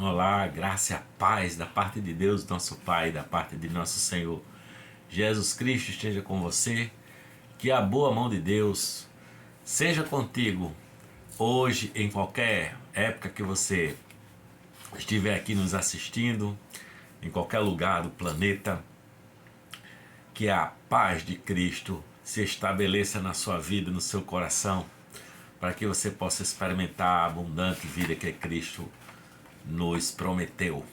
Olá, graça e a paz da parte de Deus, nosso Pai, da parte de nosso Senhor Jesus Cristo esteja com você. Que a boa mão de Deus seja contigo hoje, em qualquer época que você estiver aqui nos assistindo, em qualquer lugar do planeta. Que a paz de Cristo se estabeleça na sua vida, no seu coração, para que você possa experimentar a abundante vida que Cristo nos prometeu.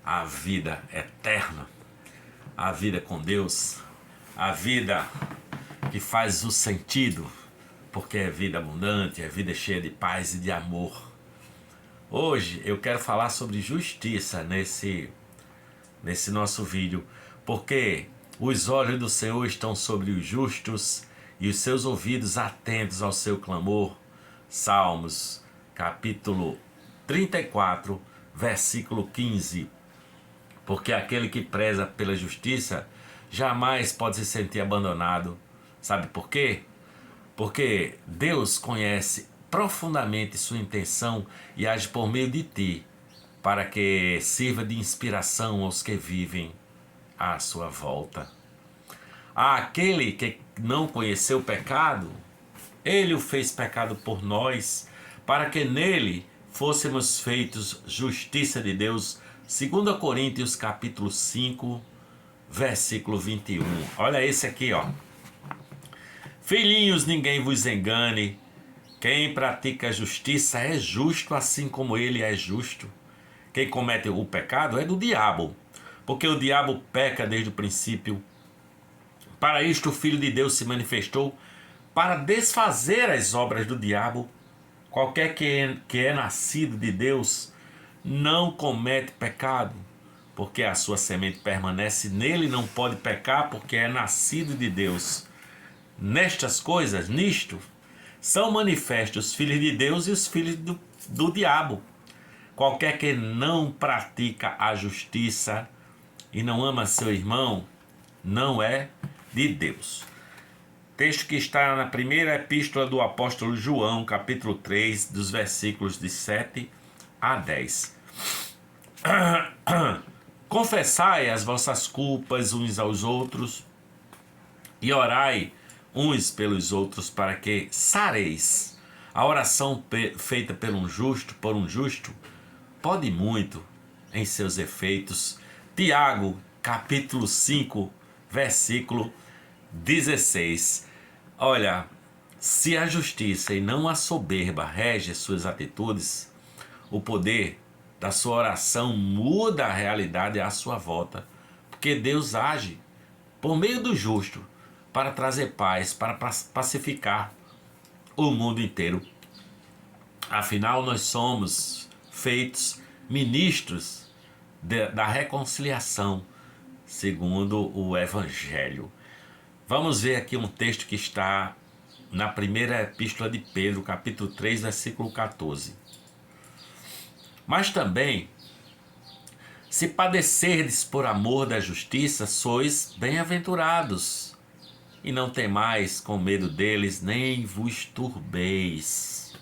A vida eterna, a vida com Deus, a vida que faz o sentido, porque é vida abundante, é vida cheia de paz e de amor. Hoje eu quero falar sobre justiça nesse nosso vídeo, porque os olhos do Senhor estão sobre os justos e os seus ouvidos atentos ao seu clamor. Salmos, capítulo 34, versículo 15. Porque aquele que preza pela justiça jamais pode se sentir abandonado. Sabe por quê? Porque Deus conhece profundamente sua intenção e age por meio de ti, para que sirva de inspiração aos que vivem à sua volta. Aquele que não conheceu o pecado, ele o fez pecado por nós, para que nele fôssemos feitos justiça de Deus. 2 Coríntios capítulo 5, versículo 21. Olha esse aqui, ó. Filhinhos, ninguém vos engane. Quem pratica a justiça é justo, assim como ele é justo. Quem comete o pecado é do diabo, porque o diabo peca desde o princípio. Para isto o Filho de Deus se manifestou, para desfazer as obras do diabo. Qualquer que é nascido de Deus não comete pecado, porque a sua semente permanece nele, não pode pecar, porque é nascido de Deus. Nestas coisas, nisto, são manifestos os filhos de Deus e os filhos do diabo. Qualquer que não pratica a justiça e não ama seu irmão, não é de Deus. Texto que está na primeira epístola do apóstolo João, capítulo 3, dos versículos de 7 a 10. Confessai as vossas culpas uns aos outros e orai uns pelos outros para que sareis. A oração feita por um justo, pode muito em seus efeitos. Tiago, capítulo 5, versículo 16. Olha, se a justiça e não a soberba rege suas atitudes, o poder da sua oração muda a realidade à sua volta, porque Deus age por meio do justo para trazer paz, para pacificar o mundo inteiro. Afinal, nós somos feitos ministros da reconciliação, segundo o Evangelho. Vamos ver aqui um texto que está na primeira epístola de Pedro, capítulo 3, versículo 14. Mas também, se padecerdes por amor da justiça, sois bem-aventurados, e não temais com medo deles, nem vos turbeis.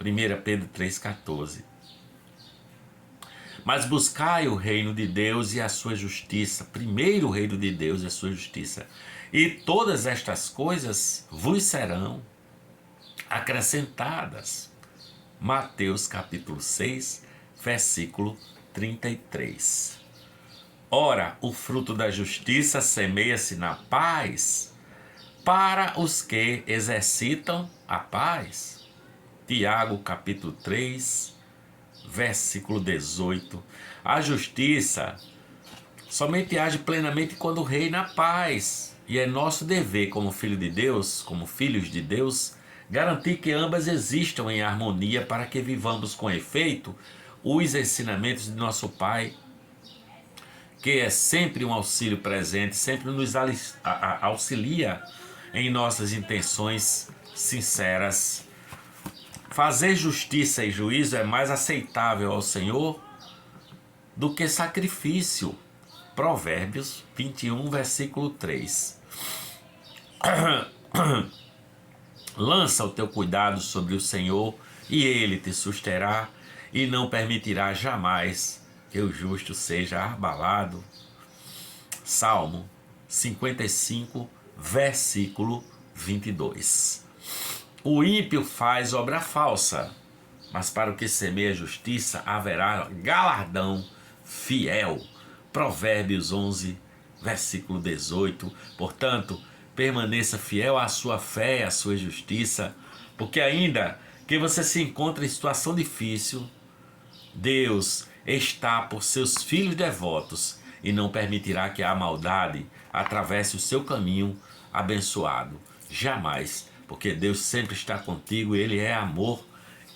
1 Pedro 3,14. Mas buscai o reino de Deus e a sua justiça. Primeiro o reino de Deus e a sua justiça. E todas estas coisas vos serão acrescentadas. Mateus capítulo 6, versículo 33. Ora, o fruto da justiça semeia-se na paz para os que exercitam a paz. Tiago capítulo 3, versículo 18. A justiça somente age plenamente quando reina a paz. E é nosso dever, como filho de Deus, como filhos de Deus, garantir que ambas existam em harmonia para que vivamos com efeito os ensinamentos de nosso Pai, que é sempre um auxílio presente, sempre nos auxilia em nossas intenções sinceras. Fazer justiça e juízo é mais aceitável ao Senhor do que sacrifício. Provérbios 21, versículo 3. Lança o teu cuidado sobre o Senhor e Ele te susterá. e não permitirá jamais que o justo seja abalado. Salmo 55, versículo 22. O ímpio faz obra falsa, mas para o que semeia justiça haverá galardão fiel. Provérbios 11, versículo 18. Portanto, permaneça fiel à sua fé e à sua justiça, porque ainda que você se encontre em situação difícil, Deus está por seus filhos devotos e não permitirá que a maldade atravesse o seu caminho abençoado. Jamais, porque Deus sempre está contigo, Ele é amor,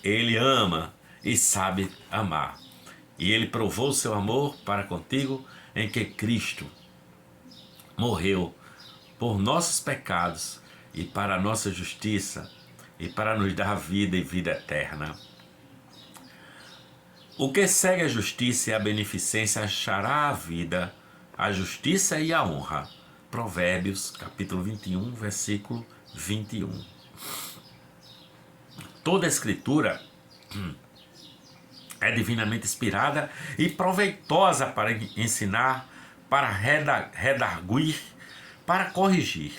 Ele ama e sabe amar. E Ele provou o seu amor para contigo em que Cristo morreu por nossos pecados e para a nossa justiça e para nos dar vida e vida eterna. O que segue a justiça e a beneficência achará a vida, a justiça e a honra. Provérbios, capítulo 21, versículo 21. Toda a escritura é divinamente inspirada e proveitosa para ensinar, para redarguir, para corrigir,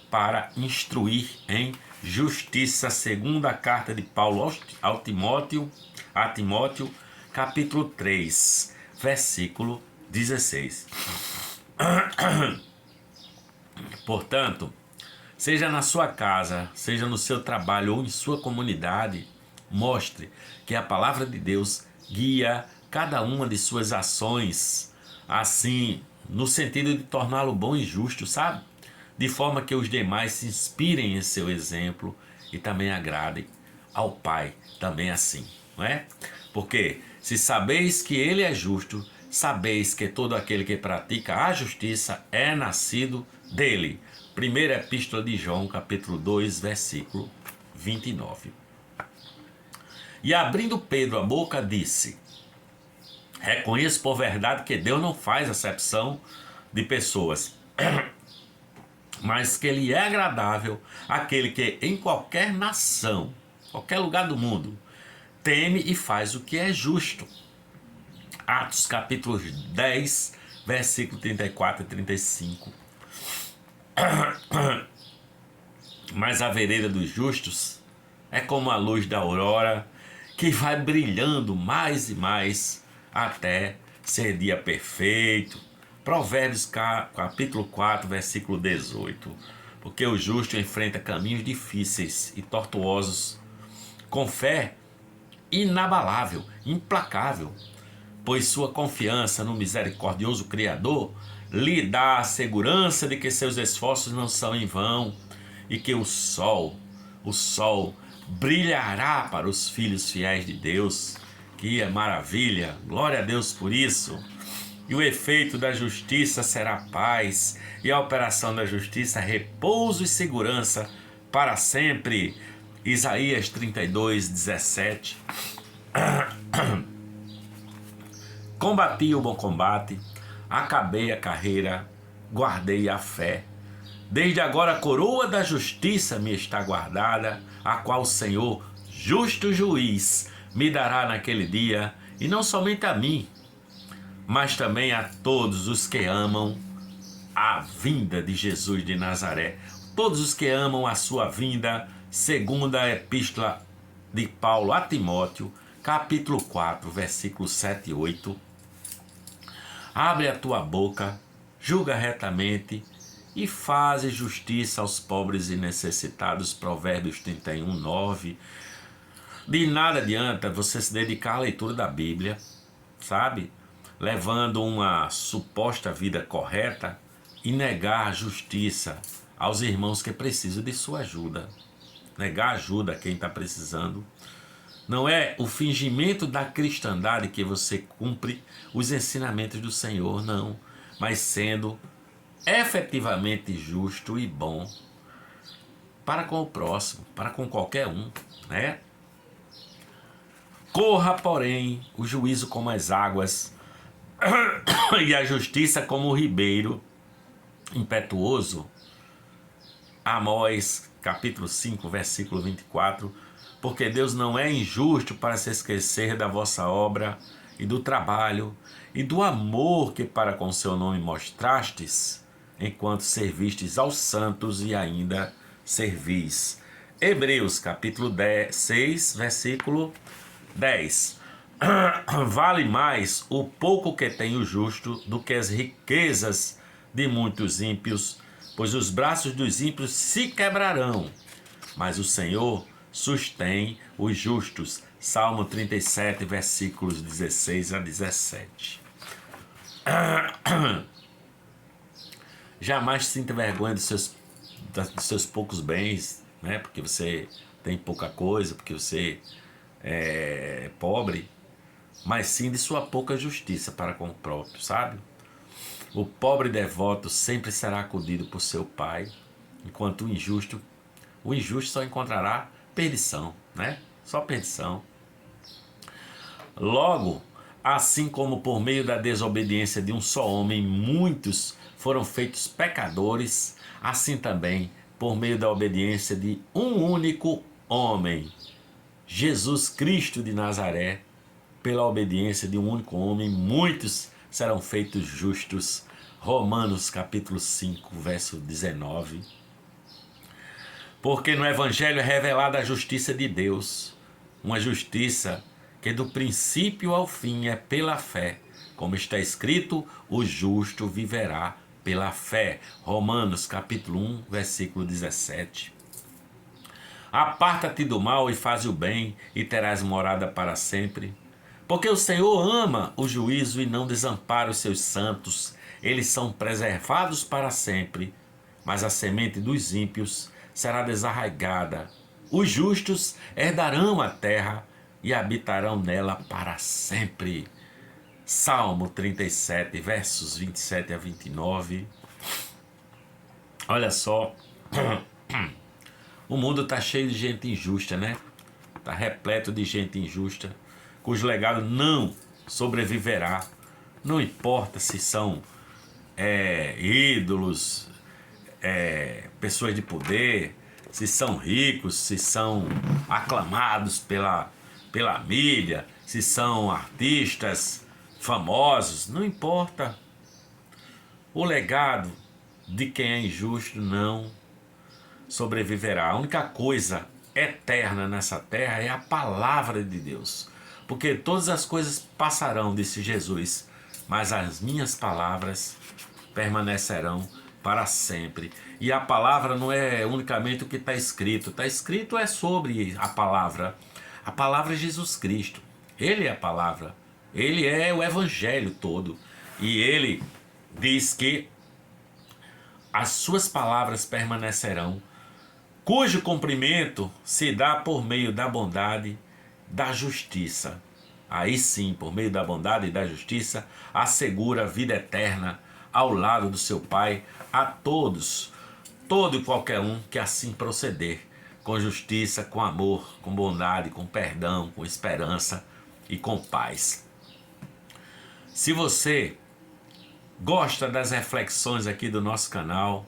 para instruir em justiça, segundo a carta de Paulo a Timóteo, capítulo 3, versículo 16. Portanto, seja na sua casa, seja no seu trabalho ou em sua comunidade, mostre que a palavra de Deus guia cada uma de suas ações, assim, no sentido de torná-lo bom e justo, sabe? De forma que os demais se inspirem em seu exemplo e também agradem ao Pai, também assim, não é? Porque se sabeis que Ele é justo, sabeis que todo aquele que pratica a justiça é nascido dele. Primeira Epístola de João, capítulo 2, versículo 29. E abrindo Pedro a boca, disse: reconheço por verdade que Deus não faz acepção de pessoas, mas que Ele é agradável àquele que em qualquer nação, qualquer lugar do mundo, teme e faz o que é justo. Atos capítulo 10, versículo 34 e 35. Mas a vereda dos justos é como a luz da aurora, que vai brilhando mais e mais até ser dia perfeito. Provérbios capítulo 4, versículo 18. Porque o justo enfrenta caminhos difíceis e tortuosos com fé inabalável, implacável, pois sua confiança no misericordioso Criador lhe dá a segurança de que seus esforços não são em vão e que o sol brilhará para os filhos fiéis de Deus. Que maravilha! Glória a Deus por isso! E o efeito da justiça será paz, e a operação da justiça repouso e segurança para sempre. Isaías 32, 17. Combati o bom combate, acabei a carreira, guardei a fé. Desde agora a coroa da justiça me está guardada, a qual o Senhor, justo juiz, me dará naquele dia, e não somente a mim, mas também a todos os que amam a vinda de Jesus de Nazaré. Todos os que amam a sua vinda, segundo a epístola de Paulo a Timóteo, capítulo 4, versículos 7 e 8. Abre a tua boca, julga retamente e faze justiça aos pobres e necessitados. Provérbios 31, 9. De nada adianta você se dedicar à leitura da Bíblia, sabe? Levando uma suposta vida correta e negar a justiça aos irmãos que precisam de sua ajuda. Negar ajuda a quem está precisando. Não é o fingimento da cristandade que você cumpre os ensinamentos do Senhor, não. Mas sendo efetivamente justo e bom para com o próximo, para com qualquer um, né? Corra, porém, o juízo como as águas e a justiça como o ribeiro impetuoso. Amós capítulo 5, versículo 24, porque Deus não é injusto para se esquecer da vossa obra e do trabalho e do amor que para com seu nome mostrastes, enquanto servistes aos santos e ainda servis. Hebreus capítulo 6, versículo 10. Vale mais o pouco que tem o justo do que as riquezas de muitos ímpios, pois os braços dos ímpios se quebrarão, mas o Senhor sustém os justos. Salmo 37, versículos 16 a 17. Jamais sinta vergonha dos seus poucos bens, né? Porque você tem pouca coisa, porque você é pobre, mas sim de sua pouca justiça para com o próprio, sabe? O pobre devoto sempre será acudido por seu pai, enquanto o injusto só encontrará perdição, né? Só perdição. Logo, assim como por meio da desobediência de um só homem muitos foram feitos pecadores, assim também por meio da obediência de um único homem, Jesus Cristo de Nazaré, pela obediência de um único homem, muitos serão feitos justos. Romanos capítulo 5, verso 19. Porque no Evangelho é revelada a justiça de Deus, uma justiça que do princípio ao fim é pela fé. Como está escrito, o justo viverá pela fé. Romanos capítulo 1, versículo 17. Aparta-te do mal e faz o bem, e terás morada para sempre. Porque o Senhor ama o juízo e não desampara os seus santos. Eles são preservados para sempre, mas a semente dos ímpios será desarraigada. Os justos herdarão a terra e habitarão nela para sempre. Salmo 37, versos 27 a 29. Olha só, o mundo está cheio de gente injusta, né? Está repleto de gente injusta, cujo legado não sobreviverá. Não importa se são ídolos, pessoas de poder, se são ricos, se são aclamados pela mídia, se são artistas famosos, não importa. O legado de quem é injusto não sobreviverá. A única coisa eterna nessa terra é a palavra de Deus. Porque todas as coisas passarão, disse Jesus, mas as minhas palavras permanecerão para sempre. E a palavra não é unicamente o que está escrito. Está escrito é sobre a palavra. A palavra é Jesus Cristo. Ele é a palavra. Ele é o evangelho todo. E ele diz que as suas palavras permanecerão, cujo cumprimento se dá por meio da bondade, da justiça. Aí sim, por meio da bondade e da justiça, assegura a vida eterna ao lado do seu Pai a todos, todo e qualquer um que assim proceder, com justiça, com amor, com bondade, com perdão, com esperança e com paz. Se você gosta das reflexões aqui do nosso canal,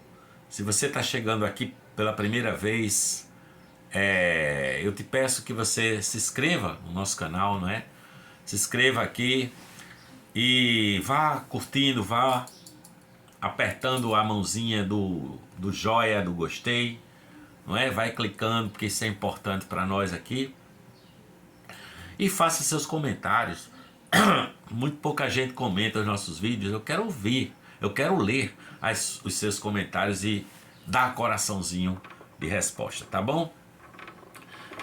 se você está chegando aqui pela primeira vez, eu te peço que você se inscreva no nosso canal, não é? Se inscreva aqui e vá curtindo, vá apertando a mãozinha do joia, do gostei, não é? Vai clicando, porque isso é importante para nós aqui. E faça seus comentários. Muito pouca gente comenta os nossos vídeos. Eu quero ouvir, eu quero ler os seus comentários e dar coraçãozinho de resposta, tá bom?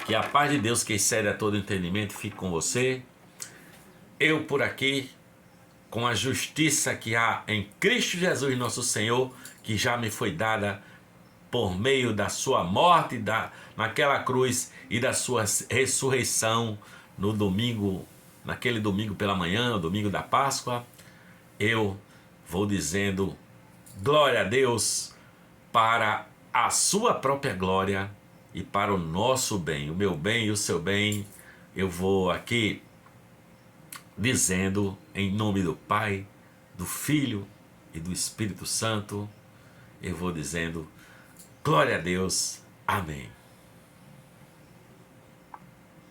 Que a paz de Deus, que excede a todo entendimento, fique com você. Eu por aqui, com a justiça que há em Cristo Jesus nosso Senhor, que já me foi dada por meio da sua morte naquela cruz e da sua ressurreição no domingo, naquele domingo pela manhã, o domingo da Páscoa, eu vou dizendo glória a Deus para a sua própria glória e para o nosso bem, o meu bem e o seu bem. Eu vou aqui dizendo em nome do Pai, do Filho e do Espírito Santo, eu vou dizendo glória a Deus, Amém.